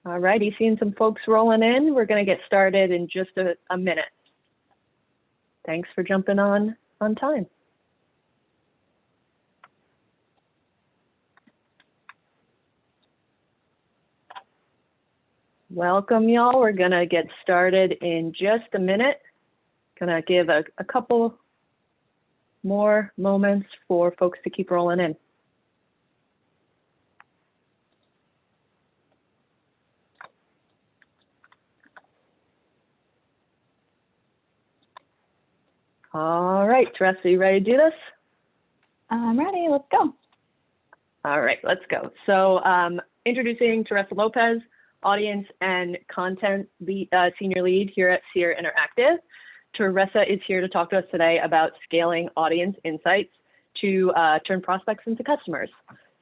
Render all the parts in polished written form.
All righty, seeing some folks rolling in. We're going to get started in just a minute. Thanks for jumping on time. Welcome, y'all. We're going to get started in just a minute. Going to give a couple more moments for folks to keep rolling in. All right, Teresa, you ready to do this? I'm ready, let's go. All right, let's go. So introducing Teresa Lopez, Audience and Content Senior Lead here at Seer Interactive. Teresa is here to talk to us today about scaling audience insights to turn prospects into customers.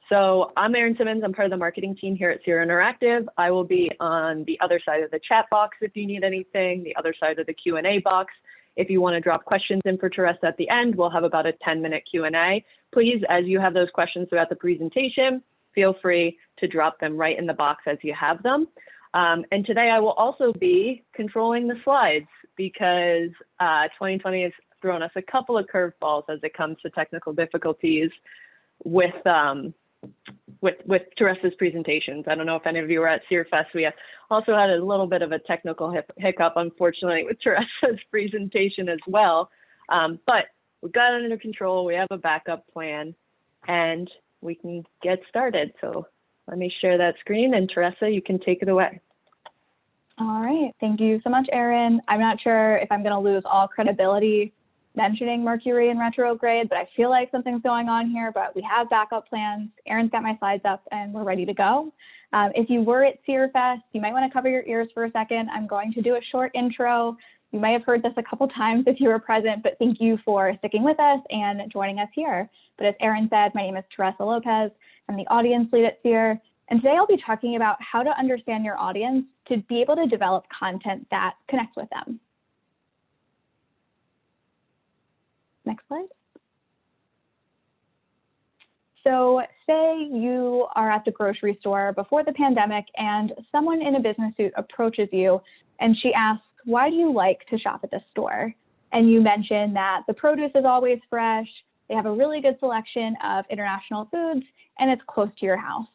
So I'm Erin Simmons, I'm part of the marketing team here at Seer Interactive. I will be on the other side of the chat box if you need anything, the other side of the Q&A box. If you want to drop questions in for Teresa at the end, we'll have about a 10-minute Q&A. Please, as you have those questions throughout the presentation, feel free to drop them right in the box as you have them. And today I will also be controlling the slides because 2020 has thrown us a couple of curveballs as it comes to technical difficulties with Teresa's presentations. I don't know if any of you were at Seerfest. We also had a little bit of a technical hiccup, unfortunately, with Teresa's presentation as well. But we've got it under control. We have a backup plan, and we can get started. So let me share that screen, and Teresa, you can take it away. All right, thank you so much, Erin. I'm not sure if I'm going to lose all credibility mentioning Mercury in retrograde, but I feel like something's going on here, but we have backup plans. Erin's got my slides up and we're ready to go. If you were at Seerfest, you might want to cover your ears for a second. I'm going to do a short intro. You might have heard this a couple times if you were present, but thank you for sticking with us and joining us here. But as Erin said, my name is Teresa Lopez. I'm the audience lead at Seer. And today I'll be talking about how to understand your audience to be able to develop content that connects with them. Next slide. So say you are at the grocery store before the pandemic and someone in a business suit approaches you and she asks, why do you like to shop at this store? And you mention that the produce is always fresh, they have a really good selection of international foods, and it's close to your house.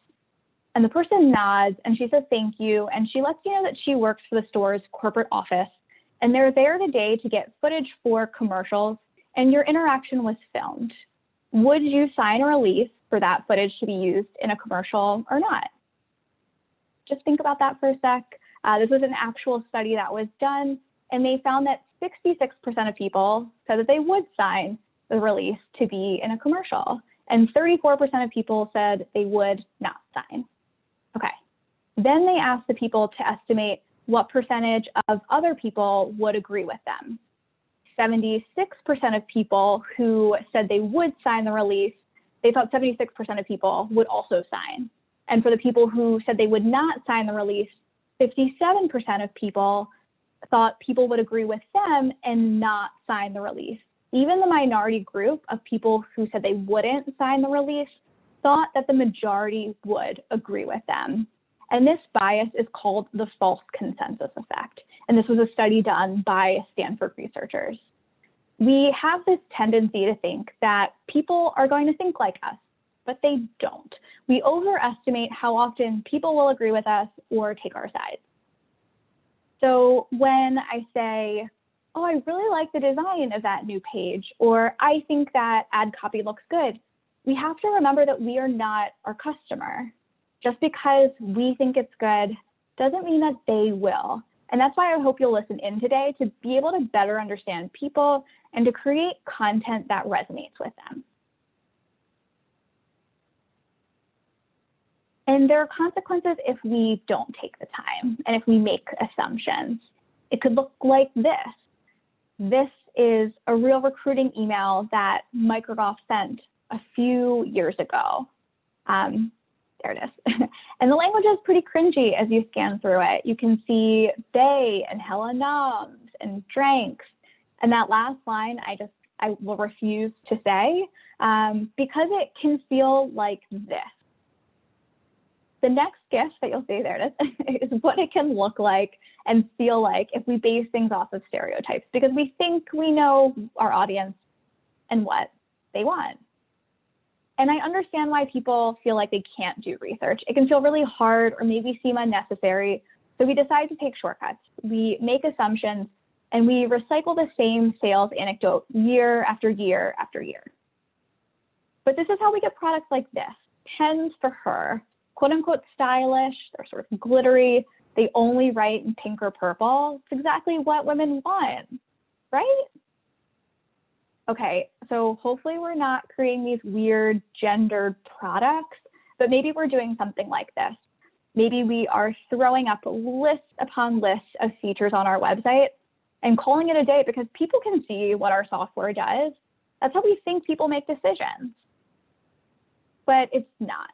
And the person nods and she says thank you, and she lets you know that she works for the store's corporate office, and they're there today to get footage for commercials, and your interaction was filmed. Would you sign a release for that footage to be used in a commercial or not? Just think about that for a sec. This was an actual study that was done, and they found that 66% of people said that they would sign the release to be in a commercial, and 34% of people said they would not sign. Okay, then they asked the people to estimate what percentage of other people would agree with them. 76% of people who said they would sign the release, they thought 76% of people would also sign. And for the people who said they would not sign the release, 57% of people thought people would agree with them and not sign the release. Even the minority group of people who said they wouldn't sign the release thought that the majority would agree with them. And this bias is called the false consensus effect. And this was a study done by Stanford researchers. We have this tendency to think that people are going to think like us, but they don't. We overestimate how often people will agree with us or take our side. So when I say, oh, I really like the design of that new page, or I think that ad copy looks good, we have to remember that we are not our customer. Just because we think it's good doesn't mean that they will. And that's why I hope you'll listen in today to be able to better understand people and to create content that resonates with them. And there are consequences if we don't take the time and if we make assumptions. It could look like this. This is a real recruiting email that Microsoft sent a few years ago. There it is. And the language is pretty cringy as you scan through it. You can see they and hella noms and dranks. And that last line, I will refuse to say because it can feel like this. the next gift that you'll see there is what it can look like and feel like if we base things off of stereotypes, because we think we know our audience and what they want. And I understand why people feel like they can't do research. It can feel really hard or maybe seem unnecessary. So we decide to take shortcuts. We make assumptions and we recycle the same sales anecdote year after year after year. But this is how we get products like this. Pens for her, quote unquote stylish, they're sort of glittery, they only write in pink or purple. It's exactly what women want, right? Okay, so hopefully we're not creating these weird gendered products, but maybe we're doing something like this. Maybe we are throwing up list upon list of features on our website and calling it a day because people can see what our software does. That's how we think people make decisions. But it's not.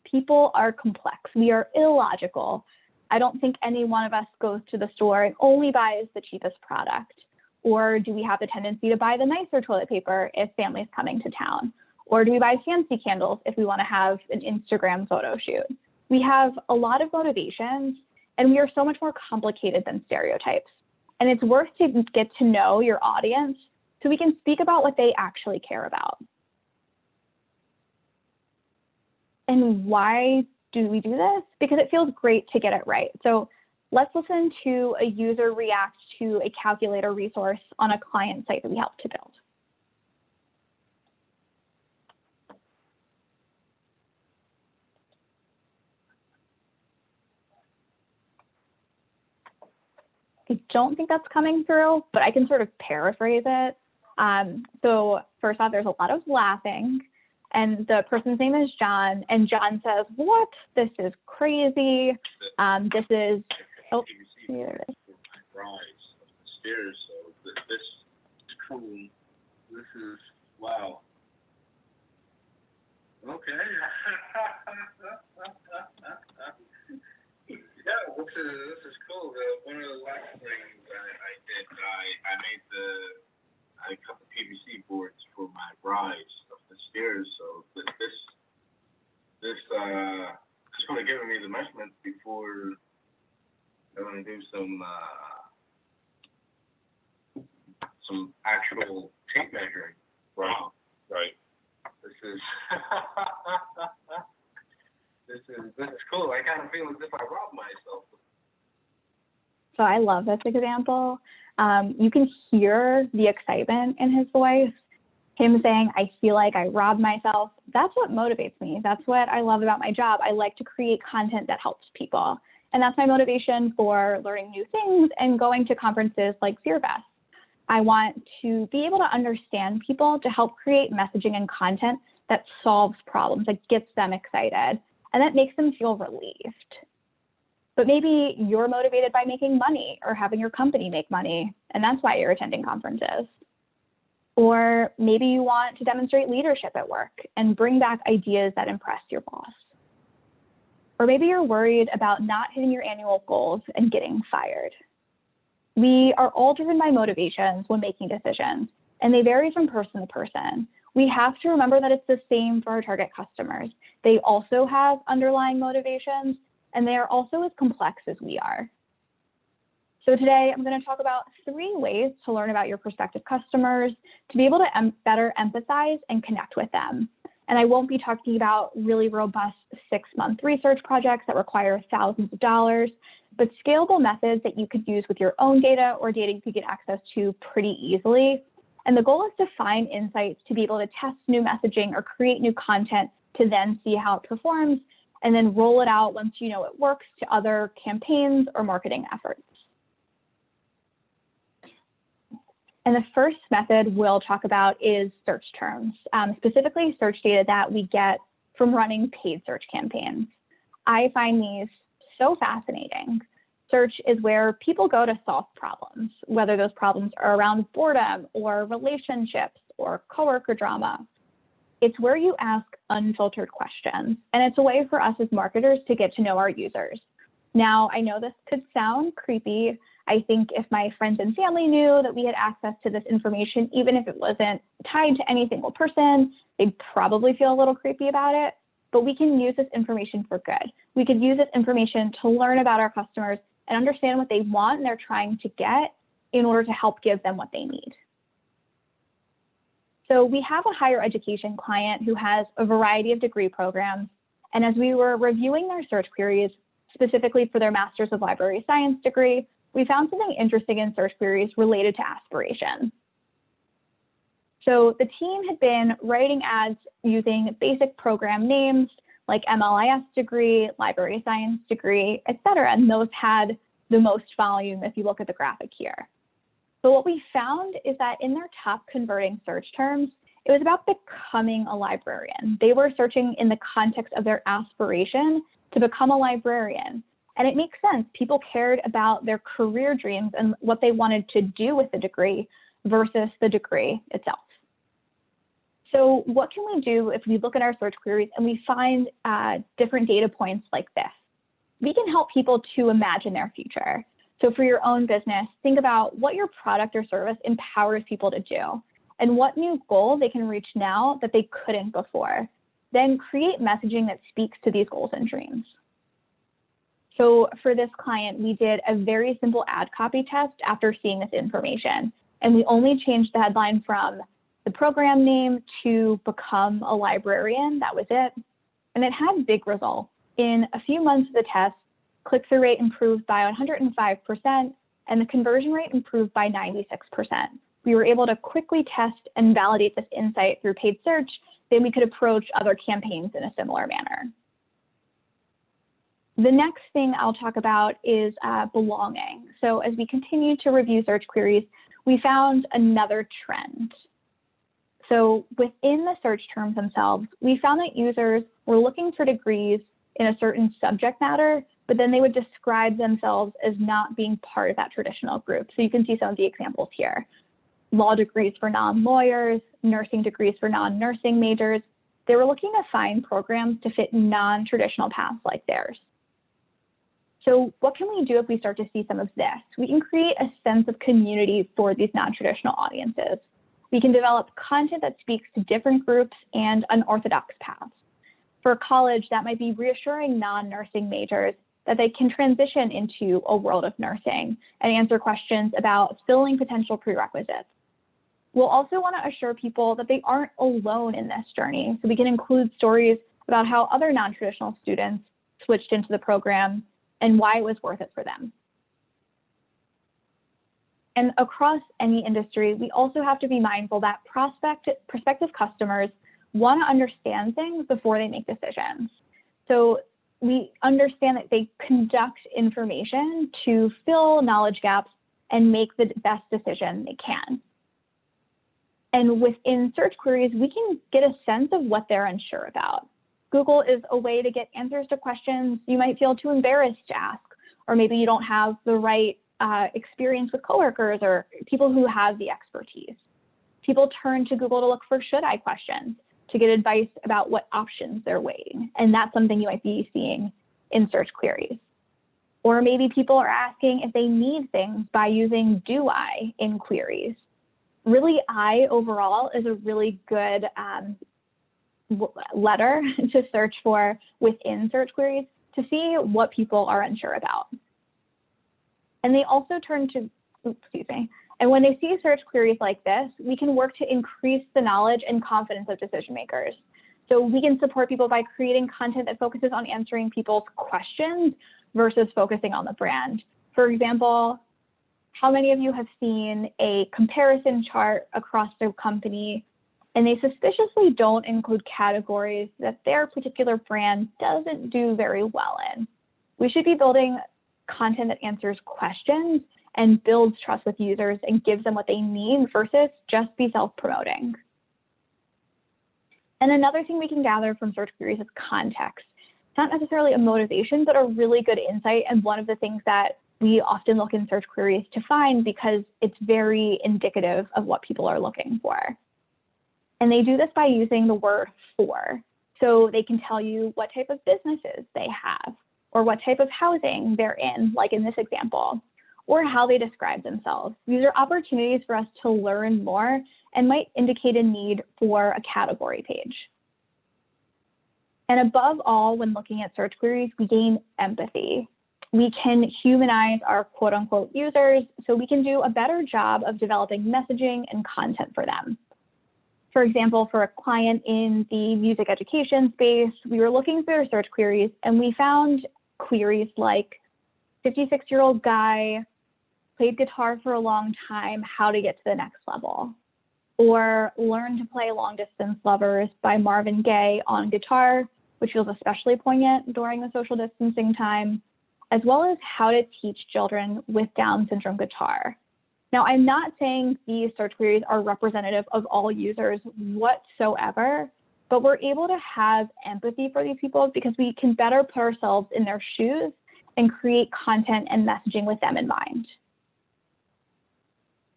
People are complex. We are illogical. I don't think any one of us goes to the store and only buys the cheapest product. Or do we have the tendency to buy the nicer toilet paper if family's coming to town? Or do we buy fancy candles if we want to have an Instagram photo shoot? We have a lot of motivations, and we are so much more complicated than stereotypes. And it's worth to get to know your audience so we can speak about what they actually care about. And why do we do this? Because it feels great to get it right. So let's listen to a user react to a calculator resource on a client site that we helped to build. I don't think that's coming through, but I can sort of paraphrase it. So first off, there's a lot of laughing. And the person's name is John, and John says, "What? This is crazy. This is." Oh, here it is. Stairs, so this is cool. This is wow. Okay. Yeah, this is cool. One of the last things I did, I made I cut the PVC boards for my rise of the stairs. So this sort of giving me the measurements before I'm going to do some actual tape measuring. Wow. Right. This is this is cool. I kind of feel as if I robbed myself. So I love this example. You can hear the excitement in his voice, him saying, I feel like I robbed myself. That's what motivates me. That's what I love about my job. I like to create content that helps people. And that's my motivation for learning new things and going to conferences like Seerfest. I want to be able to understand people to help create messaging and content that solves problems, that gets them excited, and that makes them feel relieved. But maybe you're motivated by making money or having your company make money, and that's why you're attending conferences. Or maybe you want to demonstrate leadership at work and bring back ideas that impress your boss. Or maybe you're worried about not hitting your annual goals and getting fired. We are all driven by motivations when making decisions, and they vary from person to person. We have to remember that it's the same for our target customers. They also have underlying motivations, and they are also as complex as we are. So today, I'm going to talk about 3 ways to learn about your prospective customers to be able to better empathize and connect with them. And I won't be talking about really robust 6-month research projects that require thousands of dollars, but scalable methods that you could use with your own data or data you could get access to pretty easily. And the goal is to find insights to be able to test new messaging or create new content to then see how it performs and then roll it out once you know it works to other campaigns or marketing efforts. And the first method we'll talk about is search terms, specifically search data that we get from running paid search campaigns. I find these so fascinating. Search is where people go to solve problems, whether those problems are around boredom or relationships or coworker drama. It's where you ask unfiltered questions, and it's a way for us as marketers to get to know our users. Now, I know this could sound creepy. I think if my friends and family knew that we had access to this information, even if it wasn't tied to any single person, they'd probably feel a little creepy about it. but we can use this information for good. We could use this information to learn about our customers and understand what they want and they're trying to get in order to help give them what they need. So we have a higher education client who has a variety of degree programs. And as we were reviewing their search queries, specifically for their Master's of Library Science degree, we found something interesting in search queries related to aspiration. So the team had been writing ads using basic program names like MLIS degree, library science degree, et cetera, and those had the most volume if you look at the graphic here. So what we found is that in their top converting search terms, it was about becoming a librarian. They were searching in the context of their aspiration to become a librarian. And it makes sense. People cared about their career dreams and what they wanted to do with the degree versus the degree itself. So what can we do if we look at our search queries and we find different data points like this? We can help people to imagine their future. So for your own business, think about what your product or service empowers people to do and what new goal they can reach now that they couldn't before. Then create messaging that speaks to these goals and dreams. So for this client, we did a very simple ad copy test after seeing this information. And we only changed the headline from the program name to become a librarian. That was it. And it had big results. In a few months of the test, click-through rate improved by 105%, and the conversion rate improved by 96%. We were able to quickly test and validate this insight through paid search. Then we could approach other campaigns in a similar manner. The next thing I'll talk about is belonging. So as we continue to review search queries, we found another trend. So within the search terms themselves, we found that users were looking for degrees in a certain subject matter, but then they would describe themselves as not being part of that traditional group. So you can see some of the examples here. Law degrees for non-lawyers, nursing degrees for non-nursing majors. They were looking to find programs to fit non-traditional paths like theirs. So what can we do if we start to see some of this? We can create a sense of community for these non-traditional audiences. We can develop content that speaks to different groups and unorthodox paths. For college, that might be reassuring non-nursing majors that they can transition into a world of nursing and answer questions about filling potential prerequisites. We'll also want to assure people that they aren't alone in this journey. So we can include stories about how other non-traditional students switched into the program and why it was worth it for them. And across any industry, we also have to be mindful that prospective customers want to understand things before they make decisions. So we understand that they conduct information to fill knowledge gaps and make the best decision they can. And within search queries, we can get a sense of what they're unsure about. Google is a way to get answers to questions you might feel too embarrassed to ask, or maybe you don't have the right experience with coworkers or people who have the expertise. People turn to Google to look for should I questions to get advice about what options they're weighing. And that's something you might be seeing in search queries. Or maybe people are asking if they need things by using do I in queries. Really, I overall is a really good letter to search for within search queries to see what people are unsure about. And they also turn to, and when they see search queries like this, we can work to increase the knowledge and confidence of decision makers. So we can support people by creating content that focuses on answering people's questions versus focusing on the brand. For example, how many of you have seen a comparison chart across their company and they suspiciously don't include categories that their particular brand doesn't do very well in? We should be building content that answers questions and builds trust with users and gives them what they need versus just be self-promoting. And another thing we can gather from search queries is context. It's not necessarily a motivation, but a really good insight, and one of the things that we often look in search queries to find because it's very indicative of what people are looking for. And they do this by using the word for. So they can tell you what type of businesses they have, or what type of housing they're in, like in this example, or how they describe themselves. These are opportunities for us to learn more and might indicate a need for a category page. And above all, when looking at search queries, we gain empathy. We can humanize our quote unquote users so we can do a better job of developing messaging and content for them. For example, for a client in the music education space, we were looking through their search queries and we found queries like 56-year-old guy, played guitar for a long time, how to get to the next level. Or learn to play Long Distance Lovers by Marvin Gaye on guitar, which feels especially poignant during the social distancing time, as well as how to teach children with Down syndrome guitar. Now, I'm not saying these search queries are representative of all users whatsoever, but we're able to have empathy for these people because we can better put ourselves in their shoes and create content and messaging with them in mind.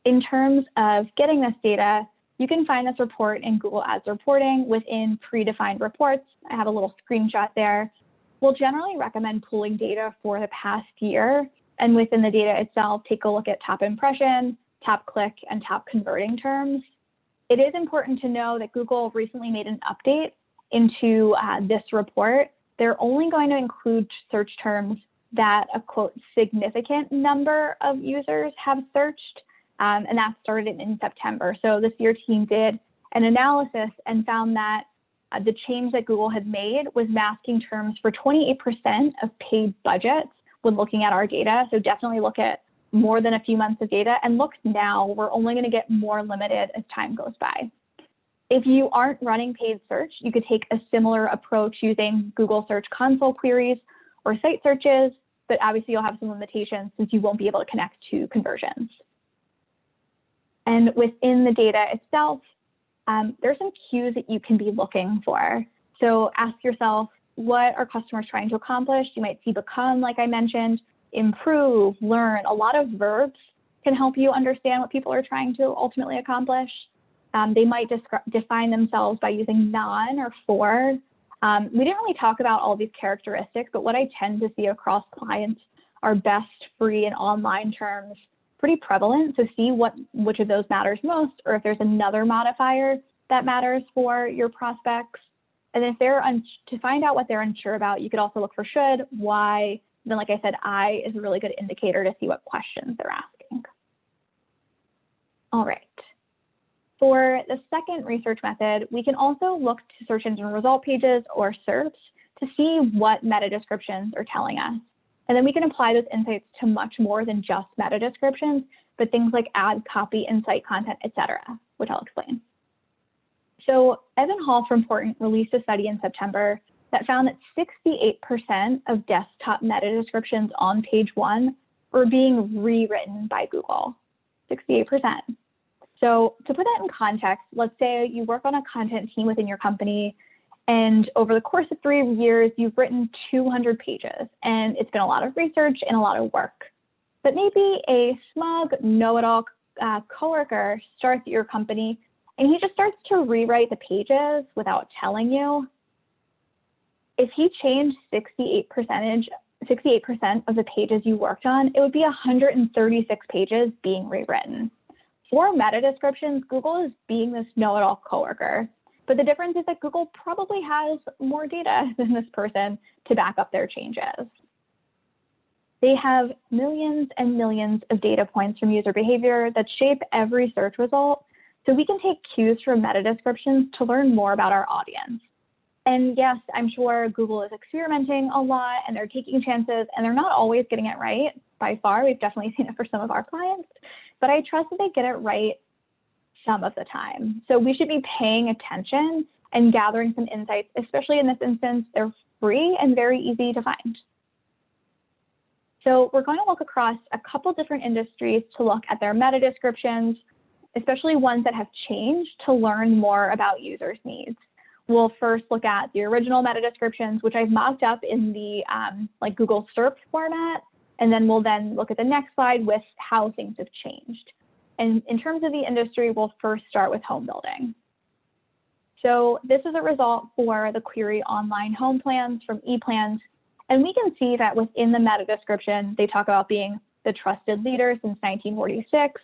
In terms of getting this data, you can find this report in Google Ads reporting within predefined reports. I have a little screenshot there. We'll generally recommend pulling data for the past year, and within the data itself, take a look at top impression, top click, and top converting terms. It is important to know that Google recently made an update into this report. They're only going to include search terms that a quote significant number of users have searched, and that started in September. So the Seer team did an analysis and found that the change that Google had made was masking terms for 28% of paid budgets when looking at our data. So definitely look at more than a few months of data, and look now, we're only going to get more limited as time goes by. If you aren't running paid search, you could take a similar approach using Google Search Console queries or site searches, but obviously you'll have some limitations since you won't be able to connect to conversions. And within the data itself, there's some cues that you can be looking for. So ask yourself, what are customers trying to accomplish? You might see become, like I mentioned, improve, learn. A lot of verbs can help you understand what people are trying to ultimately accomplish. They might define themselves by using non or for. We didn't really talk about all these characteristics, but what I tend to see across clients are best, free, and online terms pretty prevalent. So see which of those matters most, or if there's another modifier that matters for your prospects. And if they're to find out what they're unsure about, you could also look for should, why. Then, like I said, I is a really good indicator to see what questions they're asking. All right. For the second research method, we can also look to search engine result pages or SERPs to see what meta descriptions are telling us. And then we can apply those insights to much more than just meta descriptions, but things like ad copy, insight content, etc., which I'll explain. So Evan Hall from Portland released a study in September that found that 68% of desktop meta descriptions on page 1 were being rewritten by Google, 68%. So to put that in context, let's say you work on a content team within your company, and over the course of 3 years, you've written 200 pages, and it's been a lot of research and a lot of work. But maybe a smug, know-it-all coworker starts at your company, and he just starts to rewrite the pages without telling you. If he changed 68% of the pages you worked on, it would be 136 pages being rewritten. For meta descriptions, Google is being this know-it-all coworker. But the difference is that Google probably has more data than this person to back up their changes. They have millions and millions of data points from user behavior that shape every search result. So we can take cues from meta descriptions to learn more about our audience. And yes, I'm sure Google is experimenting a lot and they're taking chances and they're not always getting it right by far. We've definitely seen it for some of our clients, but I trust that they get it right some of the time. So we should be paying attention and gathering some insights, especially in this instance. They're free and very easy to find. So we're going to look across a couple different industries to look at their meta descriptions, especially ones that have changed, to learn more about users' needs. We'll first look at the original meta descriptions, which I've mocked up in the like Google SERP format, and then we'll look at the next slide with how things have changed. And in terms of the industry, we'll first start with home building. So this is a result for the query online home plans from ePlans. And we can see that within the meta description, they talk about being the trusted leader since 1946,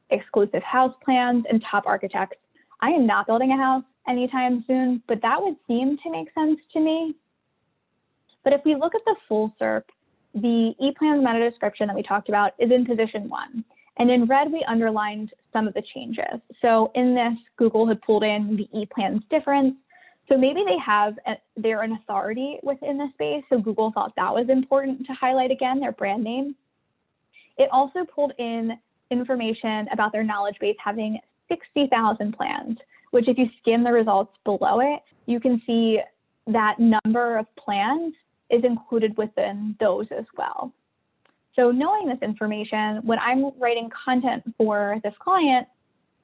exclusive house plans, and top architects. I am not building a house, anytime soon, but that would seem to make sense to me. But if we look at the full SERP, the ePlan's meta description that we talked about is in position 1. And in red, we underlined some of the changes. So in this, Google had pulled in the ePlan's difference. So maybe they're an authority within the space. So Google thought that was important to highlight again, their brand name. It also pulled in information about their knowledge base having 60,000 plans, which if you skim the results below it, you can see that number of plans is included within those as well. So knowing this information, when I'm writing content for this client,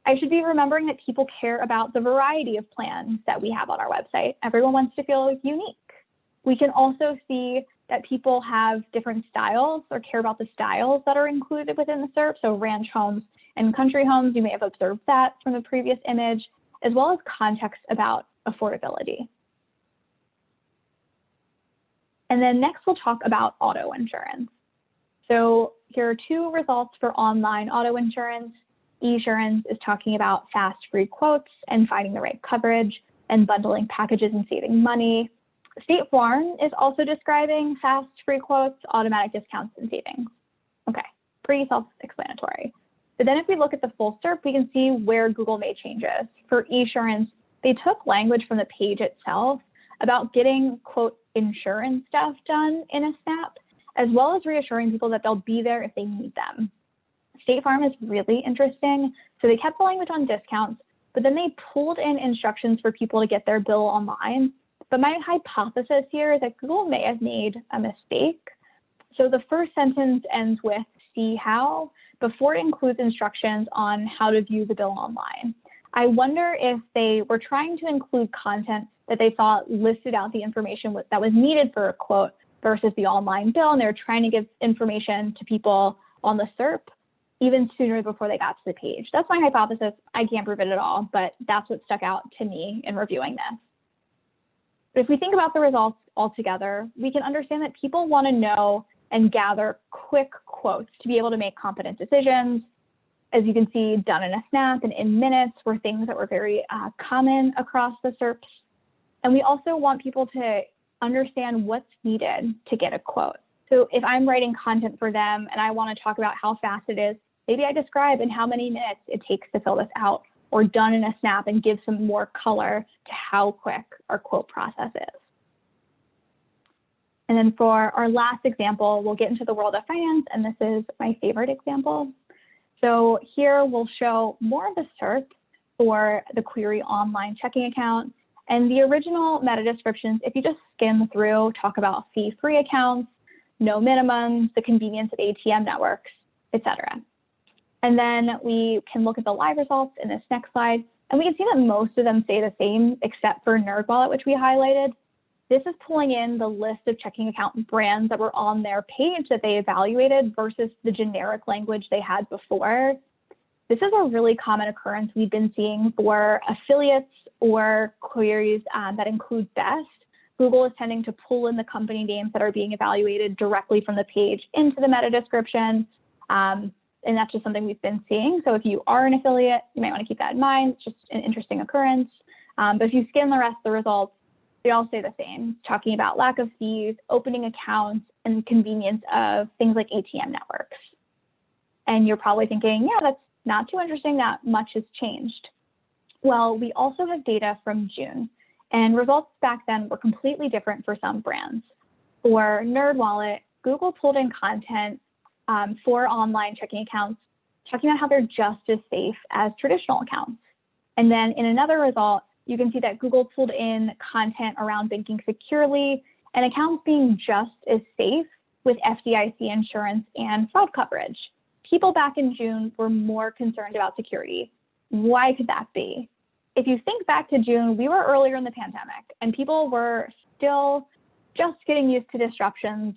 I should be remembering that people care about the variety of plans that we have on our website. Everyone wants to feel unique. We can also see that people have different styles or care about the styles that are included within the SERP. So ranch homes and country homes, you may have observed that from the previous image, as well as context about affordability. And then next we'll talk about auto insurance. So here are 2 results for online auto insurance. Esurance is talking about fast, free quotes and finding the right coverage and bundling packages and saving money. State Farm is also describing fast, free quotes, automatic discounts, and savings. Okay, pretty self-explanatory. But then if we look at the full SERP, we can see where Google made changes. For Esurance, they took language from the page itself about getting, quote, insurance stuff done in a snap, as well as reassuring people that they'll be there if they need them. State Farm is really interesting. So they kept the language on discounts, but then they pulled in instructions for people to get their bill online. But my hypothesis here is that Google may have made a mistake. So the first sentence ends with see how before it includes instructions on how to view the bill online. I wonder if they were trying to include content that they thought listed out the information that was needed for a quote versus the online bill, and they were trying to give information to people on the SERP even sooner before they got to the page. That's my hypothesis. I can't prove it at all, but that's what stuck out to me in reviewing this. But if we think about the results altogether, we can understand that people want to know and gather quick quotes to be able to make competent decisions. As you can see, done in a snap and in minutes were things that were very common across the SERPs. And we also want people to understand what's needed to get a quote. So if I'm writing content for them and I want to talk about how fast it is, maybe I describe in how many minutes it takes to fill this out, or done in a snap and give some more color to how quick our quote process is. And then for our last example, we'll get into the world of finance, and this is my favorite example. So here we'll show more of the SERP for the query online checking account. And the original meta descriptions, if you just skim through, talk about fee-free accounts, no minimums, the convenience of ATM networks, etc. And then we can look at the live results in this next slide, and we can see that most of them say the same, except for NerdWallet, which we highlighted. This is pulling in the list of checking account brands that were on their page that they evaluated versus the generic language they had before. This is a really common occurrence we've been seeing for affiliates or queries that include best. Google is tending to pull in the company names that are being evaluated directly from the page into the meta description. And that's just something we've been seeing. So if you are an affiliate, you might want to keep that in mind. It's just an interesting occurrence. But if you skim the rest of the results, they all say the same, talking about lack of fees, opening accounts, and convenience of things like ATM networks. And you're probably thinking, yeah, that's not too interesting, that much has changed. Well, we also have data from June, and results back then were completely different for some brands. For NerdWallet, Google pulled in content for online checking accounts, talking about how they're just as safe as traditional accounts. And then in another result, you can see that Google pulled in content around banking securely and accounts being just as safe with FDIC insurance and fraud coverage. People back in June were more concerned about security. Why could that be? If you think back to June, we were earlier in the pandemic and people were still just getting used to disruptions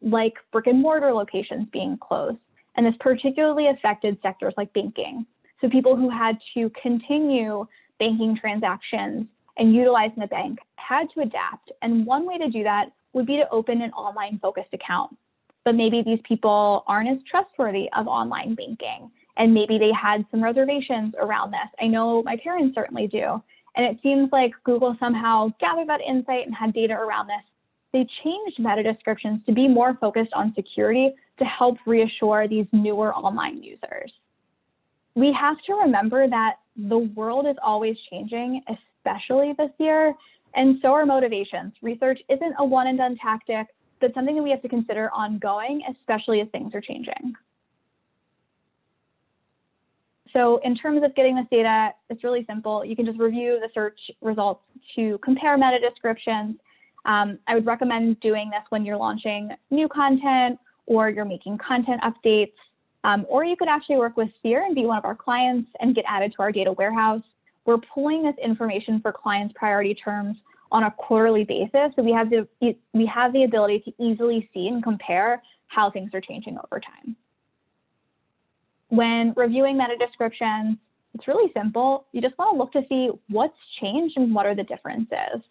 like brick and mortar locations being closed. And this particularly affected sectors like banking. So people who had to continue banking transactions and utilizing the bank had to adapt. And one way to do that would be to open an online focused account. But maybe these people aren't as trustworthy of online banking. And maybe they had some reservations around this. I know my parents certainly do. And it seems like Google somehow gathered that insight and had data around this. They changed meta descriptions to be more focused on security to help reassure these newer online users. We have to remember that the world is always changing, especially this year, and so are motivations. Research isn't a one and done tactic, but something that we have to consider ongoing, especially as things are changing. So in terms of getting this data, it's really simple. You can just review the search results to compare meta descriptions. I would recommend doing this when you're launching new content or you're making content updates, or you could actually work with Seer and be one of our clients and get added to our data warehouse. We're pulling this information for clients' priority terms on a quarterly basis, so we have the ability to easily see and compare how things are changing over time. When reviewing meta descriptions, it's really simple. You just want to look to see what's changed and what are the differences.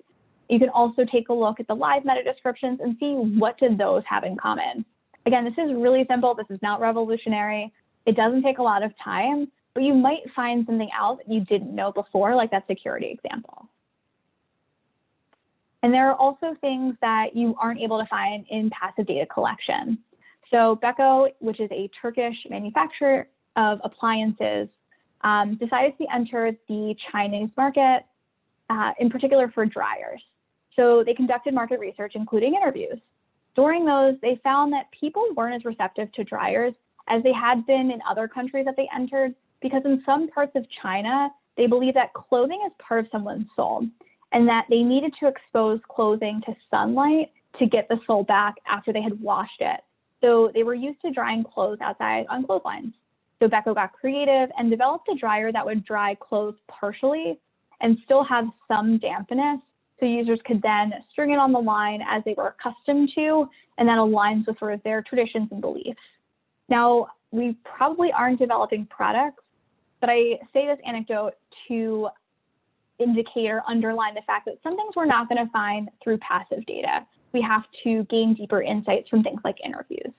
You can also take a look at the live meta descriptions and see what did those have in common. Again, this is really simple. This is not revolutionary. It doesn't take a lot of time, but you might find something else that you didn't know before, like that security example. And there are also things that you aren't able to find in passive data collection. So Beko, which is a Turkish manufacturer of appliances, decided to enter the Chinese market, in particular for dryers. So they conducted market research, including interviews. During those, they found that people weren't as receptive to dryers as they had been in other countries that they entered, because in some parts of China, they believe that clothing is part of someone's soul, and that they needed to expose clothing to sunlight to get the soul back after they had washed it. So they were used to drying clothes outside on clotheslines. So Beko got creative and developed a dryer that would dry clothes partially and still have some dampness, so users could then string it on the line as they were accustomed to, and that aligns with sort of their traditions and beliefs. Now, we probably aren't developing products, but I say this anecdote to indicate or underline the fact that some things we're not going to find through passive data. We have to gain deeper insights from things like interviews.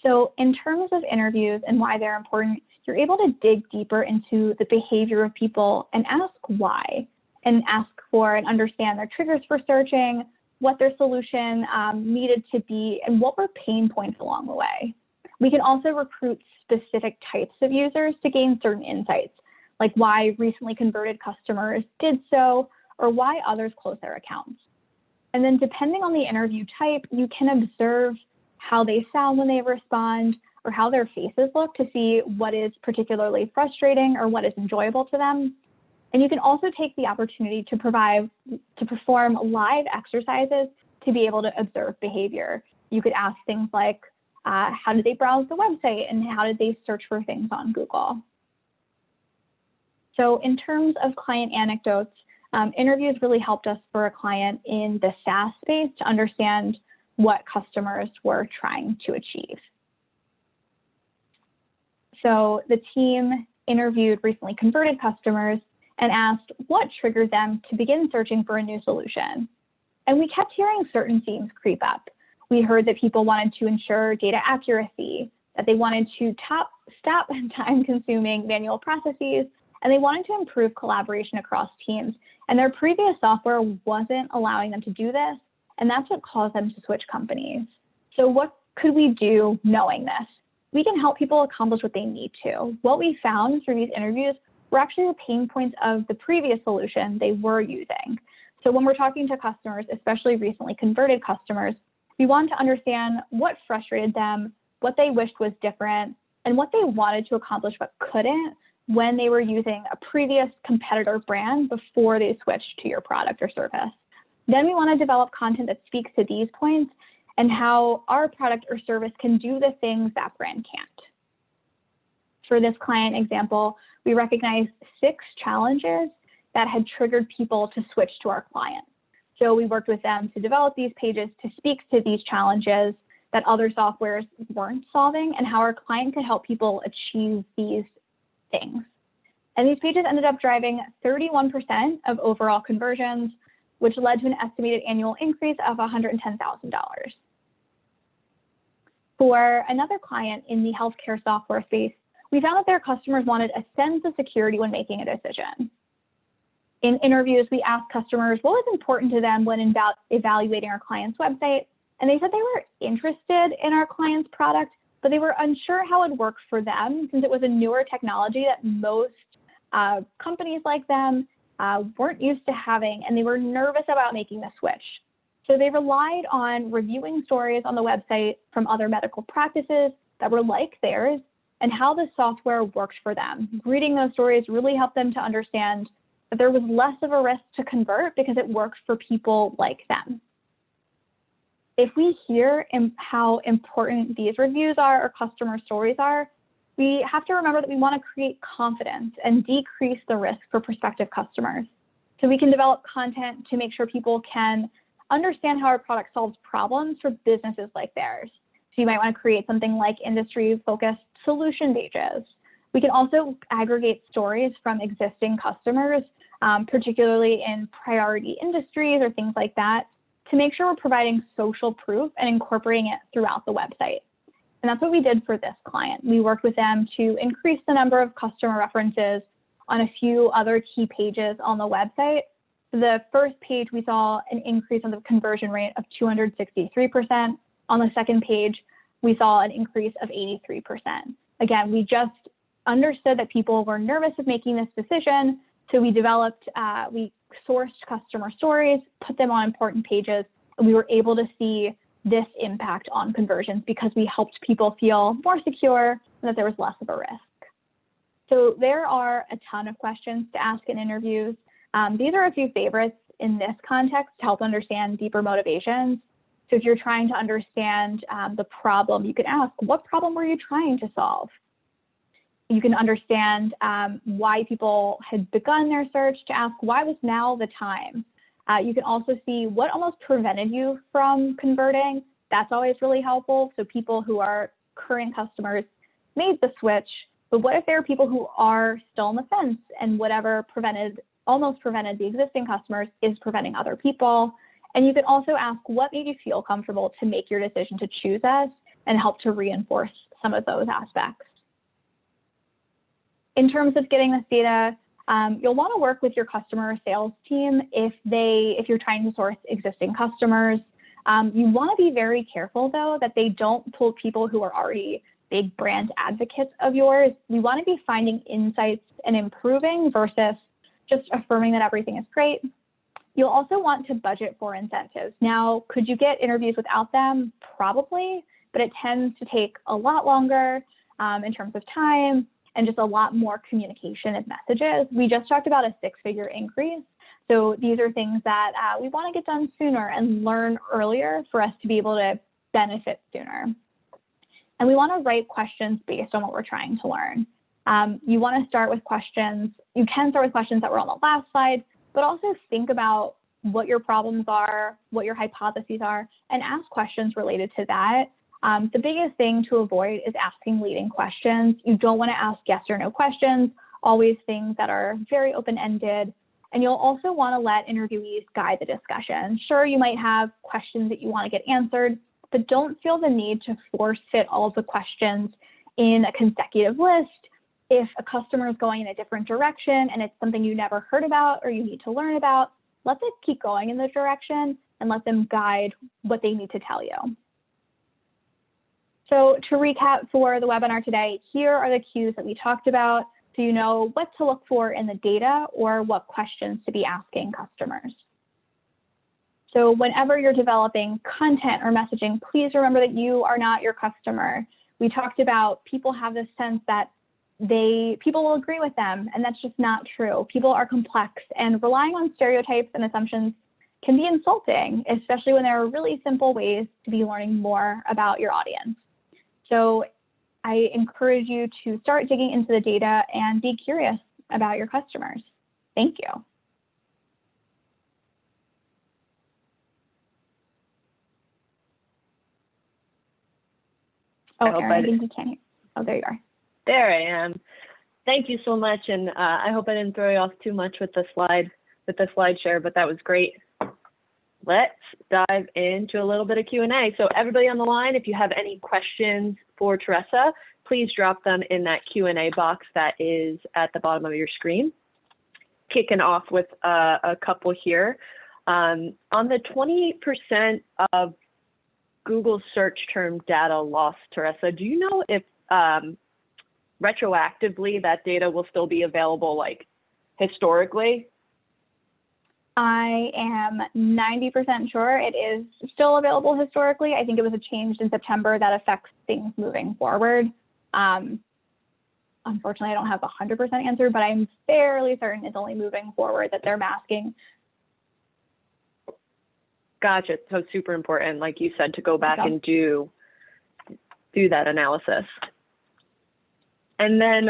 So in terms of interviews and why they're important, you're able to dig deeper into the behavior of people and ask why, and ask for and understand their triggers for searching, what their solution needed to be, and what were pain points along the way. We can also recruit specific types of users to gain certain insights, like why recently converted customers did so, or why others closed their accounts. And then depending on the interview type, you can observe how they sound when they respond, or how their faces look to see what is particularly frustrating or what is enjoyable to them. And you can also take the opportunity to perform live exercises to be able to observe behavior. You could ask things like, how did they browse the website, and how did they search for things on Google? So in terms of client anecdotes, interviews really helped us for a client in the SaaS space to understand what customers were trying to achieve. So the team interviewed recently converted customers and asked what triggered them to begin searching for a new solution. And we kept hearing certain themes creep up. We heard that people wanted to ensure data accuracy, that they wanted to stop time-consuming manual processes, and they wanted to improve collaboration across teams. And their previous software wasn't allowing them to do this, and that's what caused them to switch companies. So what could we do knowing this? We can help people accomplish what they need to. What we found through these interviews were actually the pain points of the previous solution they were using. So when we're talking to customers, especially recently converted customers, we want to understand what frustrated them, what they wished was different, and what they wanted to accomplish but couldn't when they were using a previous competitor brand before they switched to your product or service. Then we want to develop content that speaks to these points and how our product or service can do the things that brand can't. For this client example, we recognized 6 challenges that had triggered people to switch to our client. So we worked with them to develop these pages to speak to these challenges that other softwares weren't solving, and how our client could help people achieve these things. And these pages ended up driving 31% of overall conversions, which led to an estimated annual increase of $110,000. For another client in the healthcare software space, we found that their customers wanted a sense of security when making a decision. In interviews, we asked customers what was important to them when evaluating our client's website, and they said they were interested in our client's product, but they were unsure how it worked for them since it was a newer technology that most companies like them weren't used to having, and they were nervous about making the switch. So they relied on reviewing stories on the website from other medical practices that were like theirs and how the software worked for them. Reading those stories really helped them to understand that there was less of a risk to convert because it works for people like them. If we hear how important these reviews are or customer stories are, we have to remember that we want to create confidence and decrease the risk for prospective customers. So we can develop content to make sure people can understand how our product solves problems for businesses like theirs. So you might want to create something like industry-focused solution pages. We can also aggregate stories from existing customers, particularly in priority industries or things like that, to make sure we're providing social proof and incorporating it throughout the website. And that's what we did for this client. We worked with them to increase the number of customer references on a few other key pages on the website. The first page, we saw an increase on the conversion rate of 263%. On the second page, we saw an increase of 83%. Again, we just understood that people were nervous of making this decision, so we sourced customer stories, put them on important pages, and we were able to see this impact on conversions because we helped people feel more secure and that there was less of a risk. So there are a ton of questions to ask in interviews. These are a few favorites in this context to help understand deeper motivations. So if you're trying to understand the problem, you can ask, what problem were you trying to solve? You can understand why people had begun their search, to ask, why was now the time? You can also see what almost prevented you from converting. That's always really helpful. So people who are current customers made the switch, but what if there are people who are still on the fence and whatever almost prevented the existing customers is preventing other people? And you can also ask, what made you feel comfortable to make your decision to choose us, and help to reinforce some of those aspects. In terms of getting this data, you'll want to work with your customer sales team if you're trying to source existing customers. You want to be very careful, though, that they don't pull people who are already big brand advocates of yours. We want to be finding insights and improving versus just affirming that everything is great. You'll also want to budget for incentives. Now, could you get interviews without them? Probably, but it tends to take a lot longer in terms of time and just a lot more communication and messages. We just talked about a 6-figure increase. So these are things that we want to get done sooner and learn earlier for us to be able to benefit sooner. And we want to write questions based on what we're trying to learn. You want to start with questions. You can start with questions that were on the last slide, but also think about what your problems are, what your hypotheses are, and ask questions related to that. The biggest thing to avoid is asking leading questions. You don't want to ask yes or no questions, always things that are very open-ended. And you'll also want to let interviewees guide the discussion. Sure, you might have questions that you want to get answered, but don't feel the need to force fit all of the questions in a consecutive list. If a customer is going in a different direction and it's something you never heard about or you need to learn about, let them keep going in the direction and let them guide what they need to tell you. So to recap for the webinar today, here are the cues that we talked about so you know what to look for in the data or what questions to be asking customers. So whenever you're developing content or messaging, please remember that you are not your customer. We talked about people have this sense that people will agree with them, and that's just not true. People are complex, and relying on stereotypes and assumptions can be insulting, especially when there are really simple ways to be learning more about your audience. So I encourage you to start digging into the data and be curious about your customers. Thank you. Oh, Erin, I think you can't hear. Oh, there you are. There I am. Thank you so much, and I hope I didn't throw you off too much with the slide share, but that was great. Let's dive into a little bit of Q&A. So everybody on the line, if you have any questions for Teresa, please drop them in that Q&A box that is at the bottom of your screen. kicking off with a couple here. On the 20% of Google search term data loss, Teresa, do you know if retroactively that data will still be available, like historically? I am 90% sure it is still available historically. I think it was a change in September that affects things moving forward. Unfortunately, I don't have a 100% answer, but I'm fairly certain it's only moving forward that they're masking. Gotcha. So super important, like you said, to go back and do that analysis. And then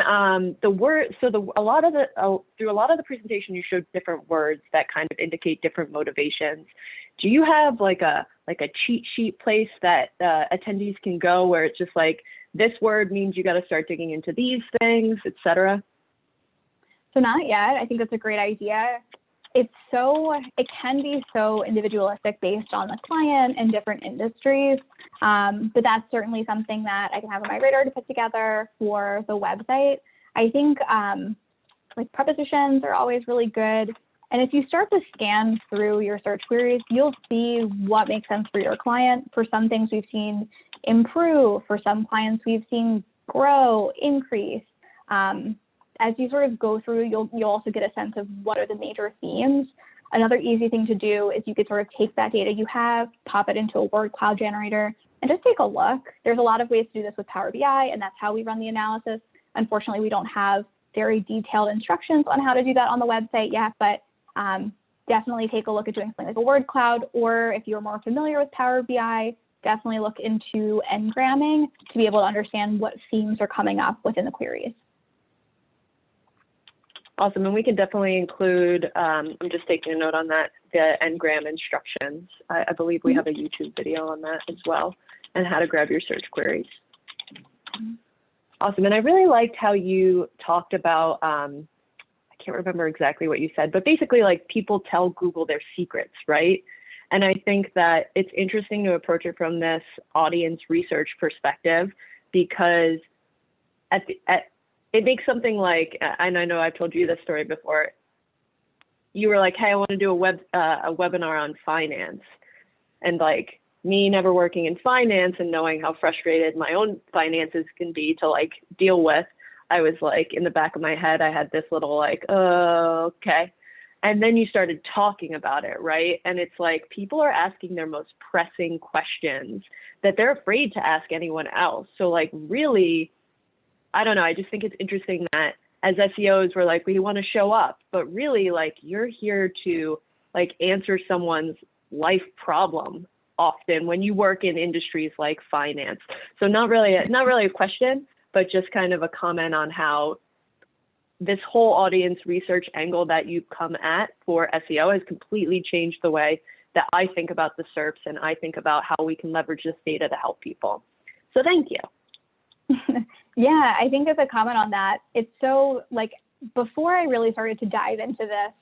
through a lot of the presentation, you showed different words that kind of indicate different motivations. Do you have like a cheat sheet place that attendees can go where it's just like, this word means you got to start digging into these things, et cetera? So not yet. I think that's a great idea. It can be so individualistic based on the client and different industries. But that's certainly something that I can have on my radar to put together for the website. I think like prepositions are always really good. And if you start to scan through your search queries, you'll see what makes sense for your client. For some things we've seen improve, for some clients we've seen grow, increase. As you sort of go through, you'll also get a sense of what are the major themes. Another easy thing to do is you could sort of take that data you have, pop it into a word cloud generator, and just take a look. There's a lot of ways to do this with Power BI, and that's how we run the analysis. Unfortunately, we don't have very detailed instructions on how to do that on the website yet, but definitely take a look at doing something like a word cloud, or if you're more familiar with Power BI, definitely look into engramming to be able to understand what themes are coming up within the queries. Awesome, and we can definitely include, I'm just taking a note on that, the ngram instructions. I believe we have a YouTube video on that as well, and how to grab your search queries. Awesome, and I really liked how you talked about, I can't remember exactly what you said, but basically like people tell Google their secrets, right? And I think that it's interesting to approach it from this audience research perspective, because it makes something like, and I know I've told you this story before, you were like, hey, I want to do a webinar on finance. And like me never working in finance and knowing how frustrated my own finances can be to like deal with, I was like, in the back of my head, I had this little like, oh, okay. And then you started talking about it, right? And it's like people are asking their most pressing questions that they're afraid to ask anyone else. So like really, I don't know, I just think it's interesting that as SEOs, we're like, we want to show up, but really like you're here to like answer someone's life problem often when you work in industries like finance. So not really a question, but just kind of a comment on how this whole audience research angle that you come at for SEO has completely changed the way that I think about the SERPs, and I think about how we can leverage this data to help people. So thank you. Yeah, I think as a comment on that, it's so like before I really started to dive into this,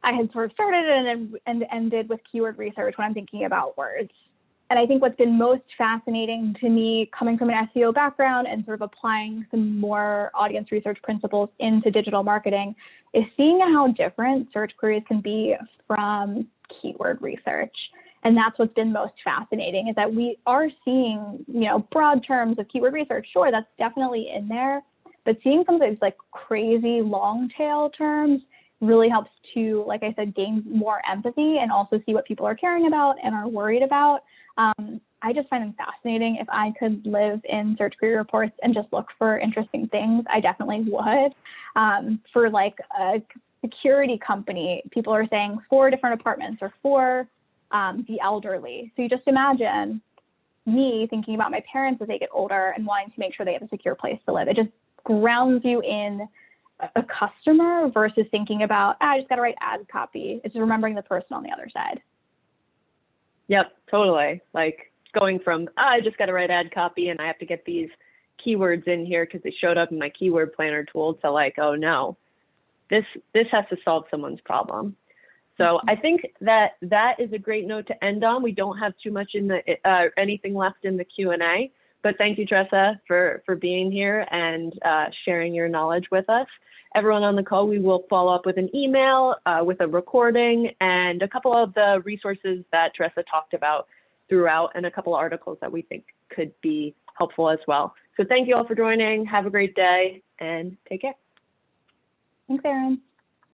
I had sort of started and ended with keyword research when I'm thinking about words. And I think what's been most fascinating to me coming from an SEO background and sort of applying some more audience research principles into digital marketing is seeing how different search queries can be from keyword research. And that's what's been most fascinating, is that we are seeing, you know, broad terms of keyword research. Sure, that's definitely in there, but seeing some of those like crazy long tail terms really helps to, like I said, gain more empathy and also see what people are caring about and are worried about. I just find them fascinating. If I could live in search query reports and just look for interesting things, I definitely would. For like a security company, people are saying 4 different apartments or 4 the elderly. So you just imagine me thinking about my parents as they get older and wanting to make sure they have a secure place to live. It just grounds you in a customer versus thinking about, I just got to write ad copy. It's remembering the person on the other side. Yep, totally. Like going from, I just got to write ad copy and I have to get these keywords in here because they showed up in my keyword planner tool, to like, oh no, this has to solve someone's problem. So I think that is a great note to end on. We don't have too much in the anything left in the Q&A, But thank you, Teresa, for being here and sharing your knowledge with us. Everyone on the call, we will follow up with an email, with a recording, and a couple of the resources that Teresa talked about throughout, and a couple of articles that we think could be helpful as well. So thank you all for joining. Have a great day and take care. Thanks, Erin.